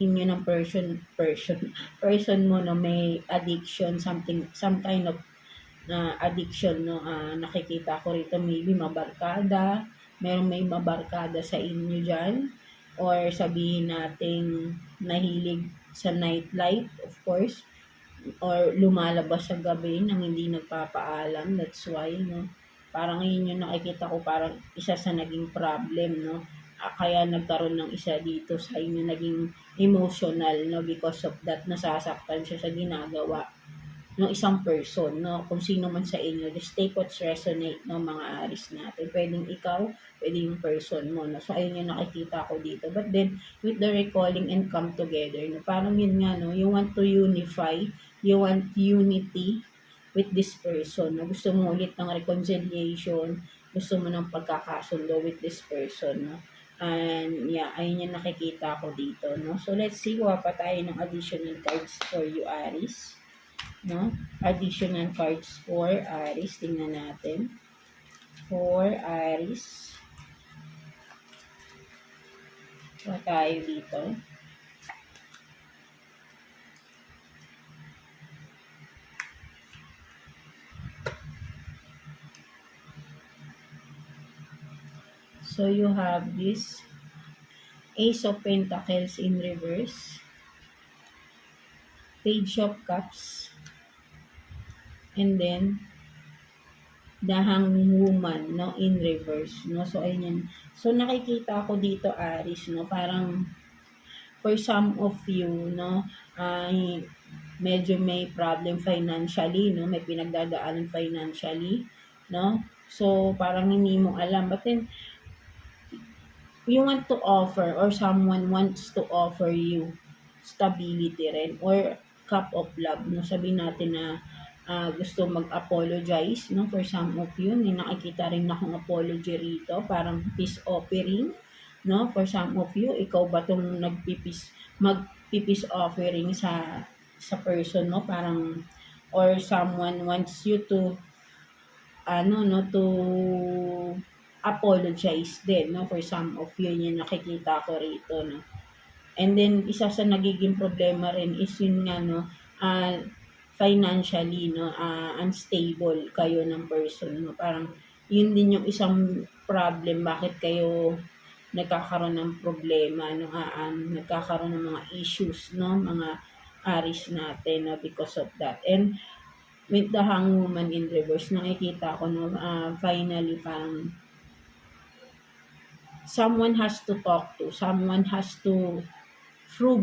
inyo ng person mo, no, may addiction, some kind of addiction, no. Nakikita ko rito maybe mabarkada, may mabarkada sa inyo dyan, or sabihin nating nahilig sa nightlife, of course, or lumalabas sa gabi nang hindi nagpapaalam. That's why, no, parang yun yung nakikita ko, parang isa sa naging problem, no. Kaya nagkaroon ng isa dito sa inyo, naging emotional, no, because of that, nasasaktan siya sa ginagawa ng isang person, no, kung sino man sa inyo. Just take what's resonate, no, mga Aries natin. Pwedeng ikaw, pwedeng yung person mo, no. So, ayun yung nakikita ko dito. But then, with the recalling and come together, no, parang yun nga, no, you want to unify, you want unity with this person, no. Gusto mo ulit ng reconciliation, gusto mo ng pagkakasundo with this person, no. And yeah, ayun yung nakikita ko dito, no. So, let's see, kuha pa tayo ng additional cards for you, Aries. No? Additional cards for Aries. Tingnan natin. For Aries. Kuha tayo dito. So, you have this Ace of Pentacles in reverse. Page of Cups. And then, the Hanged Woman, no, in reverse, no. So, ayun yan. So, nakikita ko dito, Aries, no, parang for some of you, no, ay medyo may problem financially, no, may pinagdadaanan financially, no. So, parang hindi mo alam. But then, you want to offer, or someone wants to offer you stability rin, or cup of love, no. Sabihin natin na gusto mag-apologize, no, for some of you. May nakikita rin akong apology rito, parang peace offering, no, for some of you. Ikaw ba itong magpipis offering sa person mo, parang, or someone wants you to to apologize din, no, for some of you. Yung nakikita ko rito, no. And then, isa sa nagiging problema rin is yun nga, no, financially, no, unstable kayo ng person, no. Parang yun din yung isang problem, bakit kayo nagkakaroon ng problema, no, nagkakaroon ng mga issues, no, mga Aries natin, no, because of that. And with the Hanged Woman in reverse, nakikita ko, no, finally, parang someone has to talk to, someone has to prove